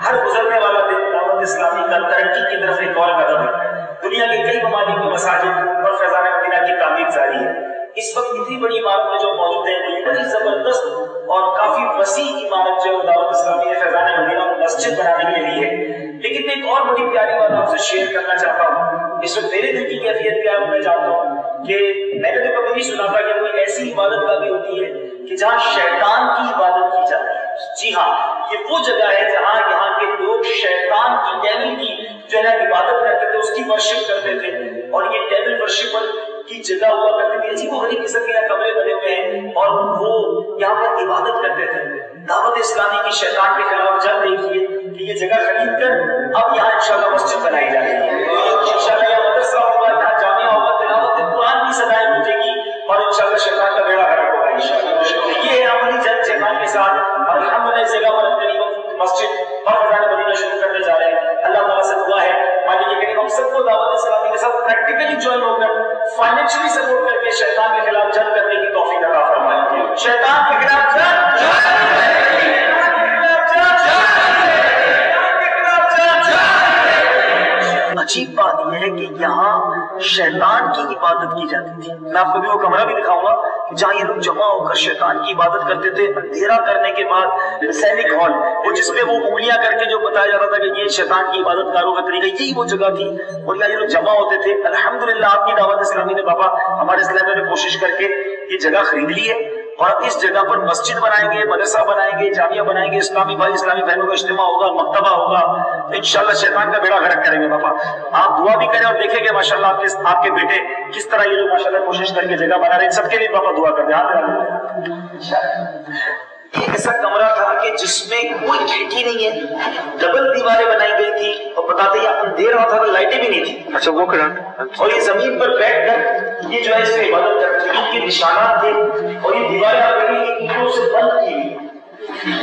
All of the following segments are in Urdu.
ہر گزرنے والا دن دعوت اسلامی کا ترقی کی طرف ایک اور قدم ہے۔ دنیا کے کئی ممالک میں مساجد اور فیضان مدینہ کی تعمیر جاری ہے۔ اس وقت اتنی بڑی عمارت میں جو موجود ہے وہ بڑی زبردست اور کافی وسیع عمارت جو دعوت اسلامی نے فیضان مدینہ کو مسجد بنانے کے لیے ہے۔ لیکن میں ایک اور بڑی پیاری بات آپ سے شیئر کرنا چاہتا ہوں۔ اس وقت میرے دل کی کیفیت کیا ہے میں جانتا ہوں کہ میں نے تو کبھی نہیں سنا تھا کہ کوئی ایسی عبادت گاہ بھی ہوتی ہے کہ جہاں شیطان کی عبادت کی جاتی ہے۔ جی ہاں، یہ وہ جگہ ہے جہاں یہاں کے لوگ شیطان کی ڈیول کی جو ہے عبادت کرتے تھے، اس کی ورشپ کرتے تھے، اور یہ ڈیول ورشپر کی جگہ ہوا کرتی تھی۔ عجیب و غریب قسم کے کمرے بنے ہوئے ہیں اور وہ یہاں پر عبادت کرتے تھے۔ دعوت اسلامی کی شیطان کے خلاف جنگ دیکھیے کہ یہ جگہ خرید کر اب یہاں انشاءاللہ مسجد بنائی جا رہی ہے۔ انشاءاللہ یہاں مدرسہ ہوگا، یہاں جامعہ ہوگا، تلاوت قرآن کی صدائیں گونجے گی اور انشاءاللہ شیطان کا بیڑا غرق ہوگا انشاءاللہ۔ یہ ہے عملی جنگ شیطان کے ساتھ، اور الحمدللہ اس جگہ پر قریب مسجد اور فیضان مدینہ شروع کرنے جا رہے ہیں۔ اللہ تعالیٰ سے دعا ہے مالک کریم ہم سب کو دعوت اسلامی کے ساتھ پریکٹیکلی جوائن ہو کر فائنینشلی سپورٹ کر کے شیطان کے خلاف جنگ کرنے کی توفیق عطا فرمائے۔ شیطان کے خلاف عجیب بات یہ ہے کہ یہاں شیطان کی عبادت کی جاتی تھی۔ میں آپ کو بھی وہ کمرہ بھی دکھاؤں گا جہاں یہ لوگ جمع ہو کر شیطان کی عبادت کرتے تھے۔ اندھیرا کرنے کے بعد سینک ہال، وہ جس میں وہ انگلیاں کر کے جو بتایا جاتا تھا کہ یہ شیطان کی عبادت کاروں کا طریقہ، یہی وہ جگہ تھی اور یہاں یہ لوگ جمع ہوتے تھے۔ الحمدللہ آپ کی دعوت اسلامی نے بابا ہمارے اسلام نے کوشش کر کے یہ جگہ خرید لی ہے اور اس جگہ پر مسجد بنائیں گے، مدرسہ بنائیں گے، جامعہ بنائیں گے، اسلامی بھائی اسلامی بہنوں کا اجتماع ہوگا، مکتبہ ہوگا، تو انشاءاللہ شیطان کا بیڑا غرق کریں گے بابا۔ آپ دعا بھی کریں اور دیکھیں گے ماشاءاللہ آپ کے بیٹے کس طرح یہ لوگ ماشاءاللہ کوشش کر کے جگہ بنا رہے ہیں۔ سب کے لیے بابا دعا کر دیں۔ ایک ایسا کمرہ تھا کہ جس میں کوئی کھڑکی نہیں ہے، ڈبل دیواریں بنائی گئی تھی اور بتاتے ہیں اندھیرا تھا تو لائٹیں بھی نہیں تھی۔ اچھا وہ کرا اور یہ زمین پر بیٹھ کر یہ جو ہے اس میں عبادت کرتے ہیں، ان کے نشانات تھے اور یہ دیواریں آپ دیکھیں گے اینٹوں سے بند کی ہوئی۔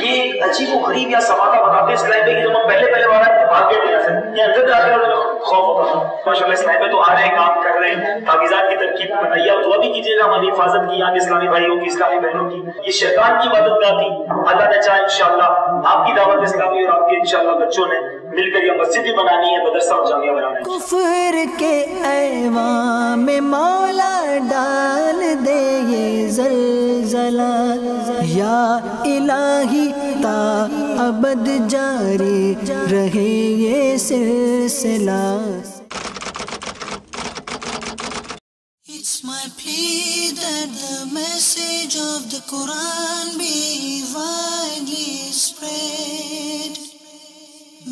یہ عجیب و غریب یا سماتا بتاتے ہیں اسلام میں کہ جب ہم پہلے بار آئے تو بھاگ گئے تھے یہاں سے، یہ اندر جاتے ہیں اور خوف ہوتا تھا۔ ماشاءاللہ اسلام میں تو آ رہے ہیں، کام کر رہے ہیں، تحفظات کی ترکیب بتائیے، آپ دعا بھی کیجیے گا ہماری حفاظت کی، یہاں کے اسلامی بھائیوں کی، اسلامی بہنوں کی۔ یہ شیطان کی عبادت گاہ تھی، اللہ نے چاہا انشاءاللہ آپ کی دعوت اسلامی اور آپ کے انشاءاللہ بچوں نے مل کر یہ مسجد بھی بنانی ہے، مدرسہ اور جامعہ بنانا ہے۔ کفر کے ایوان میں مولا ڈال دے یہ زلزلہ، یا الہی تا ابد جاری رہے یہ سلسلہ۔ It's my plea that the message of the Quran be widely spread.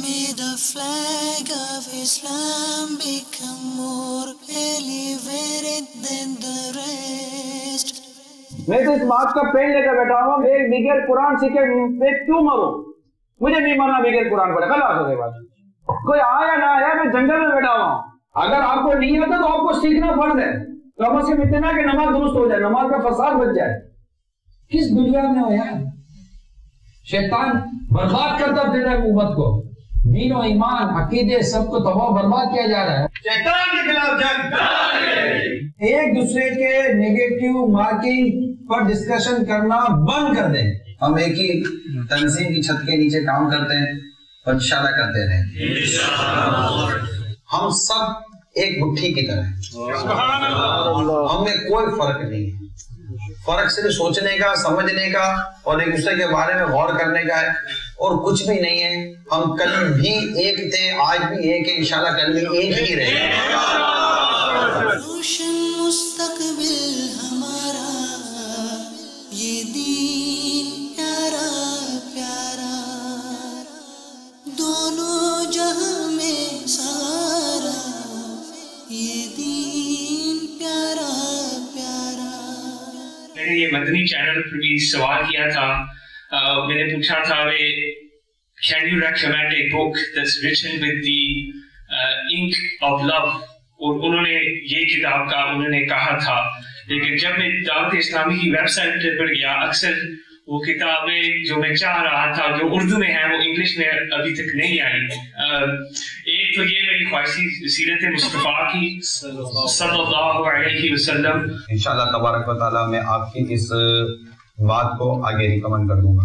May the flag of Islam become more elevated than the rest. میں تو اس بات کا پین لے کر بیٹھا ہوں، ایک بغیر قرآن سیکھے میں کیوں مروں؟ مجھے نہیں مرنا بغیر قرآن پڑھے، کل آ سکے بات کوئی آیا نہ آیا، میں جنگل میں بیٹھا ہوا ہوں۔ اگر آپ کو نہیں آتا تو آپ کو سیکھنا فرض ہے، کم از کم اتنا کہ نماز درست ہو جائے، نماز کا فساد بچ جائے۔ کس دنیا میں ہو یار؟ شیطان برباد کرتا پھر رہا ہے امت کو، دین و ایمان عقیدے سب کو تباہ برباد کیا جا رہا ہے۔ شیطان کے خلاف جنگ، ایک دوسرے کے نیگیٹو مارکنگ پر ڈسکشن کرنا بند کر دیں۔ ہم ایک ہی تنظیم کی چھت کے نیچے کام کرتے ہیں اور انشاءاللہ کرتے رہیں گے۔ ہم سب ایک مٹھی کی طرح ہیں، ہم میں کوئی فرق نہیں ہے۔ فرق صرف سوچنے کا، سمجھنے کا اور ایک دوسرے کے بارے میں غور کرنے کا ہے، اور کچھ بھی نہیں ہے۔ ہم کل بھی ایک تھے، آج بھی ایک ہے، انشاءاللہ کل بھی ایک ہی رہے گا۔ روشن مستقبل ہمارا، یہ دین پیارا پیارا، دونوں جہاں میں سارا، یہ دین پیارا پیارا۔ میں نے یہ مدنی چینل پر بھی سوال کیا تھا، میں نے پوچھا تھا can you recommend a book that's written with the ink of love؟ اور انہوں نے یہ کتاب کا انہوں نے کہا تھا، لیکن جب میں دعوت اسلامی کی ویب سائٹ پر گیا، اکثر وہ کتابیں جو میں چاہ رہا تھا جو اردو میں ہیں وہ انگلش میں ابھی تک نہیں آئی۔ ایک تو یہ میری خواہشی سیرت مصطفیٰ کی صلی اللہ علیہ وسلم۔ انشاءاللہ تبارک و تعالیٰ میں آپ کی اس بات کو آگے ریکمنڈ کر دوں گا۔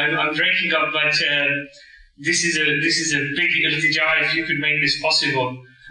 I'm breaking up but this is a big iltija if you could make this possible.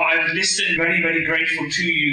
I've listened very grateful to you,